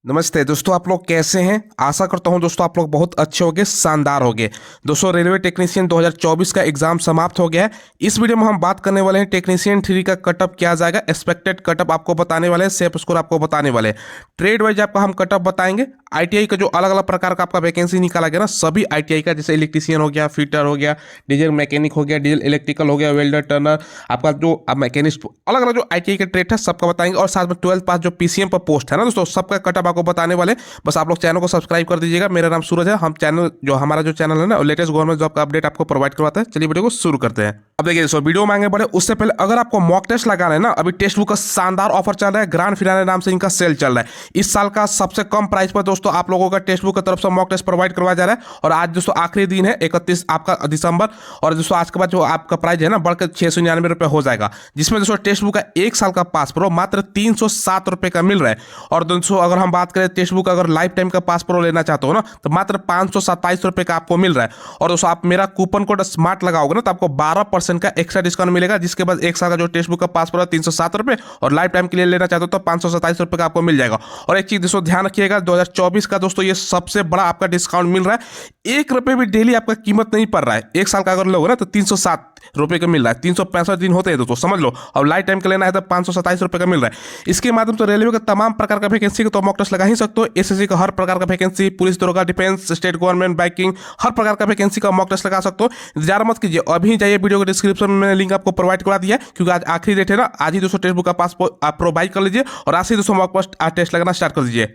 नमस्ते दोस्तों, आप लोग कैसे हैं। आशा करता हूं दोस्तों आप लोग बहुत अच्छे होंगे, शानदार होंगे। दोस्तों रेलवे टेक्नीशियन 2024 का एग्जाम समाप्त हो गया है। इस वीडियो में हम बात करने वाले हैं टेक्नीशियन 3 का कटअप क्या जाएगा। एक्सपेक्टेड कटअप आपको बताने वाले हैं, सेफ स्कोर आपको बताने वाले हैं, ट्रेड वाइज आपका हम कटअप बताएंगे। आईटीआई का जो अलग अलग प्रकार का आपका वैकेंसी निकाला गया ना, सभी आईटीआई का, जैसे इलेक्ट्रीशियन हो गया, फिटर हो गया, डीजल मैकेनिक हो गया, डीजल इलेक्ट्रिकल हो गया, वेल्डर टर्नर, आपका जो मैकेनिस्ट, अलग अलग जो आईटीआई का ट्रेड है सबका बताएंगे। और साथ में 12th पास जो पीसीएम पर पोस्ट है ना दोस्तों, सबका कटअप आपको बताने वाले। बस आप लोग चैनल को सब्सक्राइब कर दीजिएगा। मेरा नाम सूरज है। हम चैनल जो हमारा जो चैनल है ना, लेटेस्ट गवर्नमेंट जॉब का अपडेट आपको प्रोवाइड करवाता है। चलिए वीडियो को शुरू करते हैं। अब देखिए दोस्तों, वीडियो में आगे बढ़े उससे पहले अगर आपको मॉक टेस्ट लगाना है ना, अभी टेक्स्ट बुक का शानदार ऑफर चल रहा है। ग्रांड फिनाले नाम से इनका सेल चल रहा है। इस साल का सबसे कम प्राइस पर दोस्तों आप लोगों का टेक्स्ट बुक की तरफ से मॉक टेस्ट प्रोवाइड करवाया जा रहा है। और आज दोस्तों आखिरी दिन है, 31 आपका दिसंबर। और दोस्तों आज के बाद जो आपका प्राइस है ना, बढ़कर 699 रुपये हो जाएगा। जिसमें दोस्तों टेक्स्ट बुक का 1 साल का पास प्रो मात्र 307 रुपये का मिल रहा है। और दोस्तों अगर हम बात करें टेक्स्ट बुक अगर लाइफ टाइम का पास प्रो लेना चाहते हो ना, तो मात्र 527 रुपये का आपको मिल रहा है। और दोस्तों आप मेरा कूपन कोड स्मार्ट लगाओगे ना, तो आपको 12% का एक्स्ट्रा डिस्काउंट मिलेगा। जिसके बाद 1 साल का जो टेक्स्ट बुक का पास प्रो 307 रुपये, और लाइफ टाइम के लिए लेना चाहते हो तो 527 रुपये का आपको मिल जाएगा। और एक चीज दोस्तों ध्यान रखिएगा, 2024 का दोस्तों ये सबसे बड़ा आपका डिस्काउंट मिल रहा है। 1 रुपये भी डेली आपका कीमत नहीं पड़ रहा है। 1 साल का अगर लोगे ना तो 307 रुपये का मिल रहा है। 365 दिन होते हैं दोस्तों, समझ लो। और लाइफ टाइम का लेना है तो 527 रुपये का मिल रहा है। इसके माध्यम से रेलवे का तमाम प्रकार का वैकेंसी का तो मॉक टेस्ट लगा ही सकते हो। एसएससी का हर प्रकार का वैकेंसी, पुलिस दरोगा, डिफेंस, स्टेट गवर्नमेंट, बैंकिंग, हर प्रकार का वैकेंसी का मॉक टेस्ट लगा सकते हो। इंतजार मत कीजिए, अभी जाइए वीडियो के डिस्क्रिप्शन में मैंने लिंक आपको प्रोवाइड करा दिया है। क्योंकि आज आखिरी डेट है ना, आज ही दोस्तों टेक्स्ट बुक का पासपोर्ट आप प्रोवाइड कर लीजिए और आज ही दोस्तों मॉक टेस्ट लगना स्टार्ट कर दीजिए।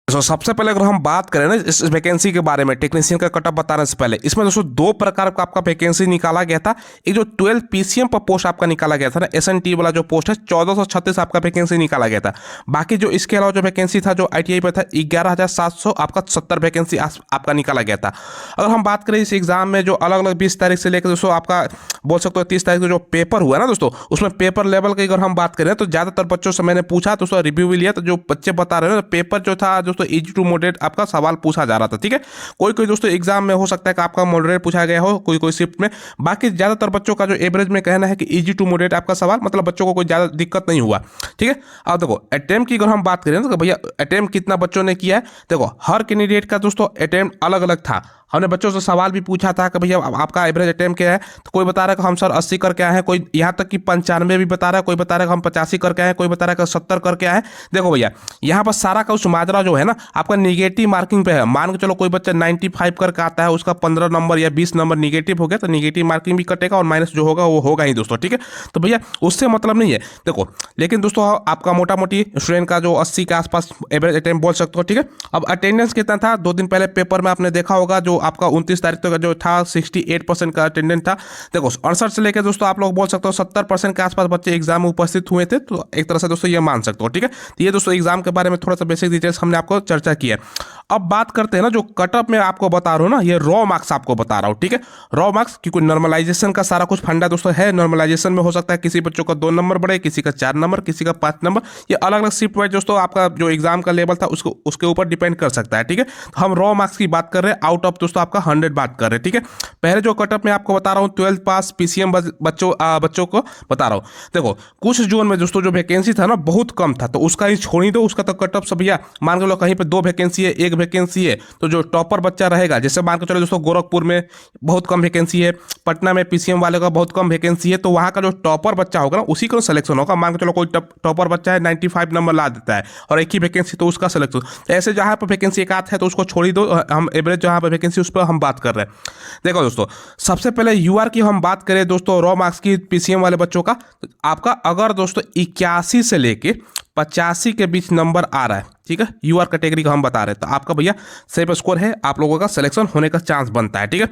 तो सबसे पहले अगर हम बात करें ना इस वैकेंसी के बारे में, टेक्नीशियन का कटअप बताने से पहले, इसमें दोस्तों 2 प्रकार का आपका वैकेंसी निकाला गया था। एक जो 12 पीसीएम पर पोस्ट आपका निकाला गया था ना, एसएनटी वाला जो पोस्ट है, 1436 आपका वैकेंसी निकाला गया था। बाकी जो इसके अलावा जो वैकेंसी था जो आईटीआई पर था, 11,700 आपका 70 वैकेंसी आपका निकाला गया था। अगर हम बात करें इस एग्जाम में जो अलग अलग 20 तारीख से लेकर दोस्तों आपका बोल सकते हो 30 तारीख को जो पेपर हुआ ना दोस्तों, उसमें पेपर लेवल की अगर हम बात करें तो ज़्यादातर बच्चों से मैंने पूछा, दोस्तों रिव्यू भी लिया, तो जो बच्चे बता रहे हैं पेपर जो था दोस्तों इजी टू मॉडरेट आपका सवाल पूछा जा रहा था। ठीक है, कोई कोई दोस्तों एग्जाम में हो सकता है कि आपका मॉडरेट पूछा गया हो, कोई कोई शिफ्ट में। बाकी ज्यादातर बच्चों का जो एवरेज में कहना है कि इजी टू मॉडरेट आपका सवाल, मतलब बच्चों को कोई ज्यादा दिक्कत नहीं हुआ। ठीक है, अब देखो अटेम्प्ट की अगर हम बात करें तो भैया अटेम्प्ट कितना बच्चों ने किया है, देखो हर कैंडिडेट का दोस्तों अटेम्प्ट अलग अलग था। हमने बच्चों से सवाल भी पूछा था कि भैया आपका एवरेज अटेम्प्ट क्या है, तो कोई बता रहा है कि हम सर 80 करके आए हैं, कोई यहाँ तक कि 95 भी बता रहा है, कोई बता रहा है कि हम 85 करके आए हैं, कोई बता रहा है कि 70 करके आए हैं। देखो भैया यहाँ पर सारा का उस माजरा जो है ना आपका निगेटिव मार्किंग पे है। मान के चलो कोई बच्चा 95 करके आता है, उसका 15 नंबर या 20 नंबर निगेटिव हो गया, तो निगेटिव मार्किंग भी कटेगा और माइनस जो होगा वो होगा ही दोस्तों। ठीक है, तो भैया उससे मतलब नहीं है देखो। लेकिन दोस्तों आपका मोटा मोटी स्टूडेंट का जो 80 के आसपास एवरेज अटेम्प्ट बोल सकते हो। ठीक है, अब अटेंडेंस कितना था, 2 दिन पहले पेपर में आपने देखा होगा जो आपका 29 तारीख तक जो था 68% का अटेंडेंस था। देखो 68 से लेकर दोस्तों आप लोग बोल सकते हो 70% के आसपास बच्चे एग्जाम में उपस्थित हुए थे। तो एक तरह से दोस्तों ये मान सकते हो। ठीक है, तो ये दोस्तों एग्जाम के बारे में थोड़ा सा बेसिक डिटेल्स हमने आपको चर्चा की है। अब बात करते हैं ना जो कटअप में आपको बता रहा हूँ ना, ये रॉ मार्क्स आपको बता रहा हूँ। ठीक है, रॉ मार्क्स क्योंकि नॉर्मलाइजेशन का सारा कुछ फंडा दोस्तों है। नॉर्मलाइजेशन में हो सकता है किसी बच्चों का 2 नंबर बढ़े, किसी का 4 नंबर, किसी का 5 नंबर, ये अलग अलग शिफ्ट वाइज दोस्तों आपका जो एग्जाम का लेवल था उसको उसके ऊपर डिपेंड कर सकता है। ठीक है, तो हम रॉ मार्क्स की बात कर रहे हैं, आउट ऑफ दोस्तों आपका 100 बात कर रहे हैं। ठीक है, पहले जो कटअप में आपको बता रहा हूँ 12th पास पीसीएम बच्चों को बता रहा हूँ। देखो कुछ जोन में दोस्तों जो वैकेंसी था ना बहुत कम था, तो उसका ही छोड़ ही दो, उसका तो कटअप सब भैया मान के लो कहीं पे 2 वैकेंसी है, 1 वैकेंसी है, तो जो टॉपर बच्चा रहेगा, जैसे मान के चलो दोस्तों गोरखपुर में बहुत कम वैकेंसी है, पटना में पीसीएम वाले का बहुत कम वैकेंसी है, तो वहाँ का जो टॉपर बच्चा होगा ना उसी का सिलेक्शन होगा। मान के चलो कोई टॉपर बच्चा है 95 नंबर ला देता है और एक ही वैकेंसी, तो उसका सिलेक्शन। ऐसे जहाँ पर वैकेंसी एक आध है तो उसको छोड़ ही दो, हम एवरेज जहाँ पर वैकेंसी उस पर हम बात कर रहे हैं। देखो दोस्तों सबसे पहले यूआर की हम बात करें दोस्तों, रॉ मार्क्स की पीसीएम वाले बच्चों का, तो आपका अगर दोस्तों 81 से लेके 85 के बीच नंबर आ रहा है, ठीक है, यूआर कैटेगरी का हम बता रहे हैं, तो आपका भैया सेफ स्कोर है, आप लोगों का सिलेक्शन होने का चांस बनता है। ठीक है,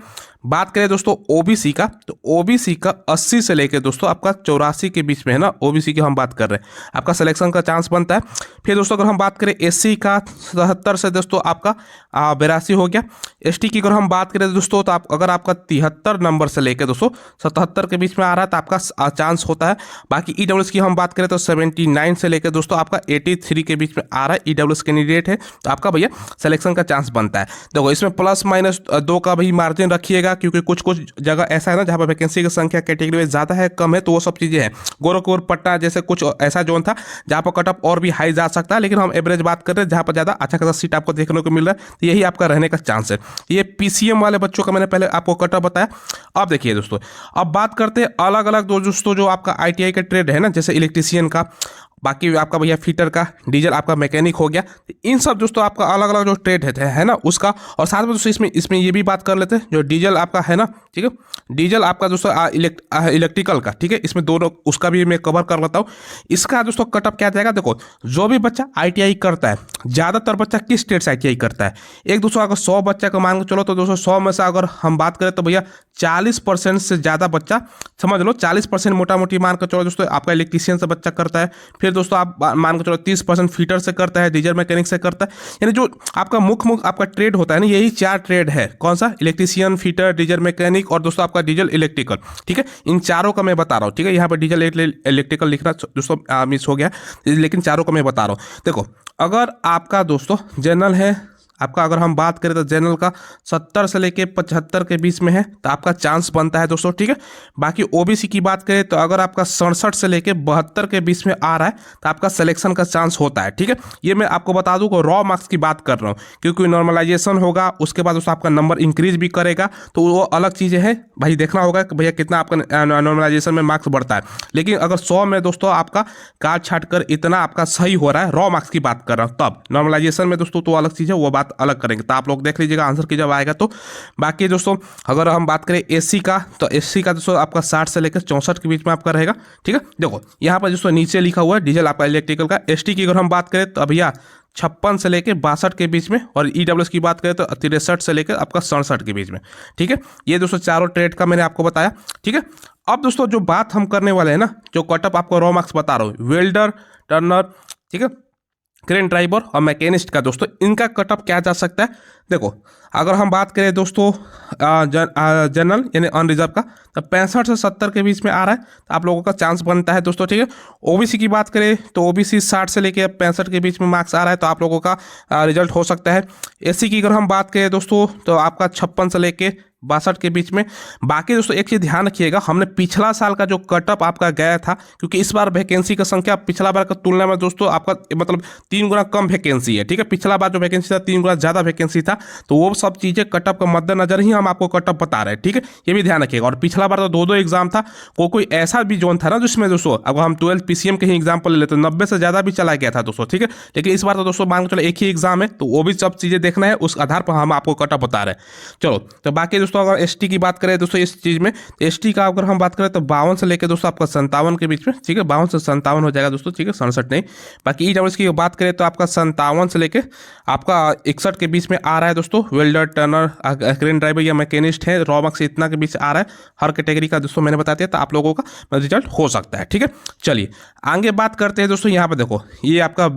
बात करें दोस्तों ओबीसी का, तो ओबीसी का 80 से लेकर दोस्तों आपका 84 के बीच में है ना, ओबीसी की हम बात कर रहे हैं, आपका सिलेक्शन का चांस बनता है। फिर दोस्तों अगर हम बात करें एससी का 77 से दोस्तों आपका 82 हो गया। एसटी की अगर हम बात करें दोस्तों तो आप अगर आपका 73 नंबर से लेकर दोस्तों 77 के बीच में आ रहा है तो आपका चांस होता है। बाकी ईडब्ल्यूएस की हम बात करें तो 79 से लेकर दोस्तों दोस्तों आपका 83 के बीच में आ रहा है, ईडब्ल्यूएस कैंडिडेट है तो आपका भैया सिलेक्शन का चांस बनता है। देखो इसमें +-2 का भी मार्जिन रखिएगा, क्योंकि कुछ कुछ जगह ऐसा है ना जहाँ पर वैकेंसी की संख्या कैटेगरी में ज़्यादा है कम है, तो वो सब चीज़ें हैं। गोरखपुर पटना जैसे कुछ ऐसा जोन था जहाँ पर कट ऑफ और भी हाई जा सकता है, लेकिन हम एवरेज बात कर रहे हैं जहाँ पर ज़्यादा अच्छा खासा सीट आपको देखने को मिल रहा है, तो यही आपका रहने का चांस है। ये पीसीएम वाले बच्चों का मैंने पहले आपको कट ऑफ बताया। अब देखिए दोस्तों, अब बात करते हैं अलग अलग दोस्तों जो आपका आईटीआई का ट्रेड है ना, जैसे इलेक्ट्रीशियन का, बाकी आपका भैया फिटर का, डीजल आपका मैकेनिक हो गया, इन सब दोस्तों आपका अलग अलग जो ट्रेड है ना उसका। और साथ में दोस्तों इसमें ये भी बात कर लेते हैं जो डीजल आपका है ना, ठीक है, डीजल आपका दोस्तों इलेक्ट्रिकल का, ठीक है, इसमें दोनों उसका भी मैं कवर कर लेता हूँ। इसका दोस्तों कटअप क्या जाएगा, देखो जो भी बच्चा आईटीआई करता है, ज़्यादातर बच्चा किस स्टेट से आईटीआई करता है, एक दोस्तों अगर 100 बच्चा का मान के चलो तो दोस्तों 100 में से अगर हम बात करें तो भैया 40% से ज़्यादा बच्चा, समझ लो 40% मोटा मोटी मान के चलो दोस्तों आपका इलेक्ट्रीशियन से बच्चा करता है। फिर दोस्तों आप मान के चलो 30% फीटर से करता है, डीजल मैकेनिक से करता है। यानी जो आपका मुख्य आपका ट्रेड होता है ना, यही 4 ट्रेड है। कौन सा, इलेक्ट्रीशियन, फीटर, डीजल मैकेनिक और दोस्तों आपका डीजल इलेक्ट्रिकल, ठीक है, इन चारों का मैं बता रहा हूँ, ठीक है। यहाँ पर डीजल इलेक्ट्रिकल लिखना दोस्तों मिस हो गया, लेकिन चारों का मैं बता रहा हूँ। देखो अगर आपका दोस्तों जनरल है, आपका अगर हम बात करें तो जनरल का 70 से लेके 75 के बीच में है तो आपका चांस बनता है दोस्तों, ठीक है। बाकी ओबीसी की बात करें तो अगर आपका 67 से लेके 72 के बीच में आ रहा है तो आपका सिलेक्शन का चांस होता है, ठीक है। ये मैं आपको बता दूं को रॉ मार्क्स की बात कर रहा हूँ, क्योंकि नॉर्मलाइजेशन होगा उसके बाद दोस्तों आपका नंबर इंक्रीज भी करेगा, तो वो अलग चीज़ें हैं भाई, देखना होगा कि भैया कितना आपका नॉर्मलाइजेशन में मार्क्स बढ़ता है। लेकिन अगर 100 में दोस्तों आपका काट छाट कर इतना आपका सही हो रहा है, रॉ मार्क्स की बात कर रहा हूँ, तब नॉर्मलाइजेशन में दोस्तों तो अलग चीज़ है, वो बात अलग करेंगे, तो आप लोग देख लीजिएगा आंसर की जब आएगा तो। बाकी दोस्तों अगर हम बात करें एससी का, तो एससी का दोस्तों आपका 60 से लेकर 64 के बीच में आपका रहेगा, ठीक है। देखो यहाँ पर दोस्तों नीचे लिखा हुआ है डीजल आपका इलेक्ट्रिकल का। एसटी की अगर हम बात करें तो भैया 56 से लेकर 62 के बीच में, और ईडब्ल्यूएस की बात करें तो 63 से लेकर आपका 67 के बीच में, ठीक है। ये दोस्तों चारों ट्रेड का मैंने आपको बताया, ठीक है। अब दोस्तों जो बात हम करने वाले हैं ना, जो कटअप आपको रॉ मार्क्स बता रहा हूँ, वेल्डर, टर्नर, ठीक है, क्रेन ड्राइवर और मैकेनिस्ट का दोस्तों इनका कटअप क्या जा सकता है। देखो अगर हम बात करें दोस्तों जनरल यानी अनरिजर्व का, तो 65 से 70 के बीच में आ रहा है, तो आप लोगों का चांस बनता है दोस्तों, ठीक है। ओबीसी की बात करें तो ओबीसी 60 से लेकर 65 के बीच में मार्क्स आ रहा है, तो आप लोगों का रिजल्ट हो सकता है। एससी की अगर हम बात करें दोस्तों तो आपका 56 से लेकर 62 के बीच में। बाकी दोस्तों एक चीज़ ध्यान रखिएगा, हमने पिछला साल का जो कटअप आपका गया था, क्योंकि इस बार वैकेंसी का संख्या पिछला बार की तुलना में दोस्तों आपका मतलब 3 गुना कम वैकेंसी है, ठीक है। पिछला बार जो वैकेंसी था 3 गुना ज़्यादा वैकेंसी था, तो वो सब चीज़ें कटअप का मद्देनजर ही हम आपको कटअप बता रहे हैं, ठीक है। ये भी ध्यान रखिएगा। और पिछला बार तो 2-2 एग्जाम था, कोई ऐसा भी जोन था ना जिसमें दोस्तों अगर हम 12 पीसीएम के ही एग्जाम्पल ले लेते तो 90 से ज़्यादा भी चला गया था दोस्तों, ठीक है। लेकिन इस बार तो दोस्तों मान के चलो एक ही एग्जाम है, तो वो भी सब चीज़ें देखना है, उस आधार पर हम आपको कटअप बता रहे हैं। चलो तो बाकी दोस्तों अगर एसटी की बात करें दोस्तों इस चीज़ में, एसटी का अगर हम बात करें तो 52 से लेकर दोस्तों आपका 57 के बीच में, ठीक है, 52 से 57 हो जाएगा दोस्तों, ठीक है, 67 नहीं। बाकी ईडब्ल्यूएस की बात करें तो आपका 57 से लेकर आपका 61 के बीच में आ रहा है दोस्तों। वेल्डर, टर्नर, क्रेन ड्राइवर या मैकेनिस्ट है, रॉ मार्क्स इतना के बीच आ रहा है हर कैटेगरी का दोस्तों, मैंने बता दिया, तो आप लोगों का रिजल्ट हो सकता है, ठीक है। चलिए आगे बात करते हैं दोस्तों। यहाँ पर देखो ये आपका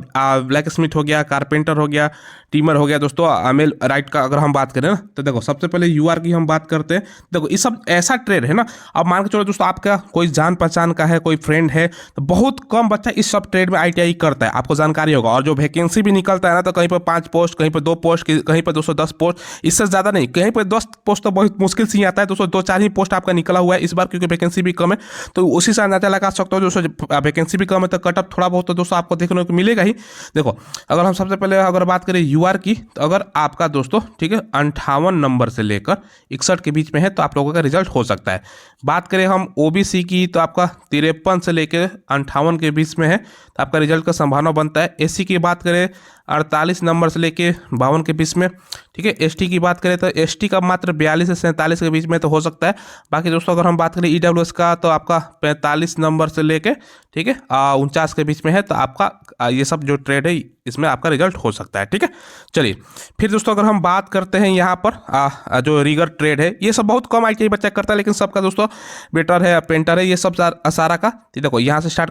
ब्लैक स्मिथ हो गया, कारपेंटर हो गया, टीमर हो गया दोस्तों, अमेल राइट का अगर हम बात करें ना, तो देखो सबसे पहले यूआर की हम बात करते हैं। देखो ये सब ऐसा ट्रेड है ना, अब मान के चलो दोस्तों आपका कोई जान पहचान का है, कोई फ्रेंड है, तो बहुत कम बच्चा इस सब ट्रेड में आईटीआई करता है, आपको जानकारी होगा। और जो वैकेंसी भी निकलता है ना, तो कहीं पर 5 पोस्ट, कहीं पर 2 पोस्ट, कहीं पर दोस्तों 10 पोस्ट, इससे ज़्यादा नहीं, कहीं पर 10 पोस्ट तो बहुत मुश्किल से ही आता है दोस्तों। 2-4 ही पोस्ट आपका निकला हुआ है इस बार, क्योंकि वैकेंसी भी कम है, तो उसी से अंदाजा लगा सकते हो दोस्तों। वैकेंसी भी कम है तो कटअप थोड़ा बहुत तो दोस्तों आपको देखने को मिलेगा ही। देखो अगर हम सबसे पहले अगर बात करें यूआर की, तो अगर आपका दोस्तों ठीक है 58 नंबर से लेकर 61 के बीच में है, तो आप लोगों का रिजल्ट हो सकता है। बात करें हम ओबीसी की, तो आपका 53 से लेकर 58 के बीच में है, तो आपका रिजल्ट का संभावना बनता है। एससी की बात करें 48 नंबर से लेके 52 के बीच में, ठीक है। एसटी की बात करें तो एसटी का मात्र 42 से 47 के बीच में तो हो सकता है। बाकी दोस्तों अगर हम बात करें ईडब्ल्यूएस का, तो आपका 45 नंबर से लेके ठीक है 49 के बीच में है, तो आपका ये सब जो ट्रेड है इसमें आपका रिजल्ट हो सकता है, ठीक है। चलिए फिर दोस्तों अगर हम बात करते हैं यहाँ पर जो रीगर ट्रेड है, ये सब बहुत कम आईटीआई बच्चा करता है, लेकिन सबका दोस्तों बेटर है, पेंटर है, ये सब सारा का। देखो यहाँ से स्टार्ट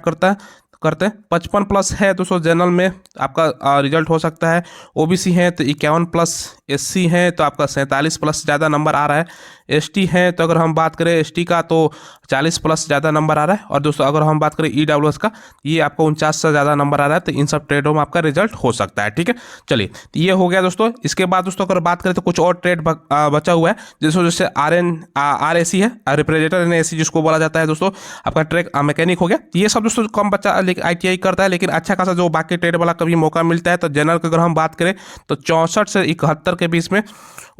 करते हैं 55 प्लस है दोस्तों जनरल में आपका रिजल्ट हो सकता है। ओबीसी है तो 51 प्लस, एससी है तो आपका 47 प्लस ज़्यादा नंबर आ रहा है, एसटी है तो अगर हम बात करें एसटी का तो 40 प्लस ज़्यादा नंबर आ रहा है। और दोस्तों अगर हम बात करें ईडब्ल्यूएस का, ये आपको 49 से ज़्यादा नंबर आ रहा है। तो इन सब ट्रेडों में आपका रिजल्ट हो सकता है। ठीक है, चलिए तो ये हो गया दोस्तों। इसके बाद दोस्तों अगर बात करें तो कुछ और ट्रेड बचा हुआ है, जैसे RAC है, रिप्रेजेंटेटिव इन एसी जिसको बोला जाता है दोस्तों, आपका ट्रैक मैकेनिक हो गया। ये सब दोस्तों कम बच्चा ITI करता है, लेकिन अच्छा खासा जो बाकी ट्रेड वाला कभी मौका मिलता है। तो जनरल की अगर हम बात करें तो 64 से 71 के बीच में,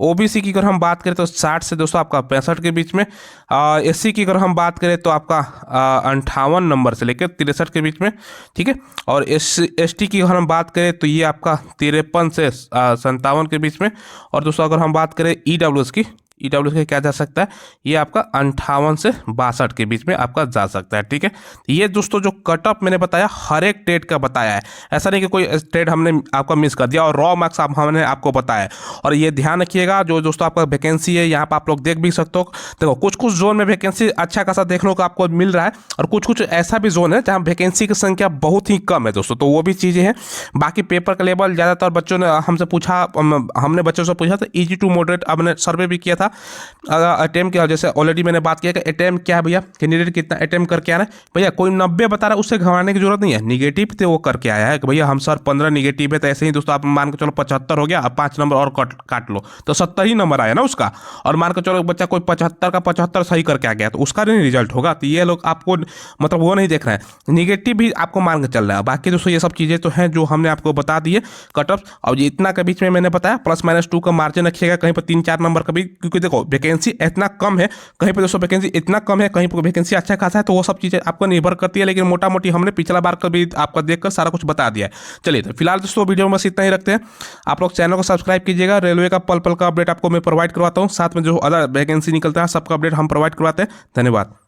OBC की अगर हम बात करें तो 60 से दोस्तों आपका 65 के बीच में, SC की अगर हम बात करें तो आपका 58 नंबर से लेकर 63 के बीच में। ठीक है, और ST की अगर हम बात करें तो ये आपका 53 से 57 के बीच में। और दोस्तों अगर हम बात करें EWS की क्या जा सकता है, ये आपका 58 से 62 के बीच में आपका जा सकता है। ठीक है, ये दोस्तों जो कट ऑफ मैंने बताया हर एक ट्रेड का बताया है, ऐसा नहीं कि कोई ट्रेड हमने आपका मिस कर दिया। और रॉ मार्क्स हमने आपको बताया है। और ये ध्यान रखिएगा, जो दोस्तों आपका वैकेंसी है यहाँ पर आप लोग देख भी सकते हो। देखो कुछ जोन में वैकेंसी अच्छा खासा देखने को आपको मिल रहा है, और कुछ ऐसा भी जोन है जहाँ वैकेंसी की संख्या बहुत ही कम है दोस्तों। तो वो भी चीज़ें हैं। बाकी पेपर का लेवल ज़्यादातर बच्चों ने हमसे पूछा, हमने बच्चों से पूछा, तो ईजी टू मॉडरेट हमने सर्वे भी किया था। अटेम्प्ट क्या, जैसे ऑलरेडी मैंने बात किया कि अटेम्प्ट क्या है भैया, कैंडिडेट कितना अटेम्प्ट करके आ रहा है। भैया कोई 90 बता रहा है उससे घबराने की जरूरत नहीं है। निगेटिव थे वो करके आया है कि भैया हम सर 15 निगेटिव है, तो ऐसे ही दोस्तों आप मान के चलो 75 हो गया, अब 5 नंबर और काट लो तो 70 ही नंबर आया ना उसका। और मान के चलो बच्चा कोई 75 का 75 सही करके आ गया तो उसका नहीं रिजल्ट होगा। तो ये लोग आपको मतलब वो नहीं देख रहे हैं, निगेटिव भी आपको मान के चल रहा है। बाकी दोस्तों ये सब चीज़ें तो हैं जो हमने आपको बता दिए कट ऑफ। और ये इतना के बीच में मैंने बताया +-2 का मार्जिन रखिएगा, कहीं पर 3-4 नंबर का भी, क्योंकि देखो वैकेंसी इतना कम है, कहीं पर दोस्तों वैकेंसी इतना कम है, कहीं पर वैकेंसी अच्छा खासा है। तो वो सब चीज़ें आपको निर्भर करती है, लेकिन मोटा मोटी हमने पिछला बार का भी आपका देखकर सारा कुछ बता दिया है। चलिए तो फिलहाल दोस्तों वीडियो में बस इतना ही रखते हैं। आप लोग चैनल को सब्सक्राइब कीजिएगा। रेलवे का पल पल का अपडेट आपको मैं प्रोवाइड करवाता हूँ, साथ में जो अदर वैकेंसी निकलता है सबका अपडेट हम प्रोवाइड करवाते हैं। धन्यवाद।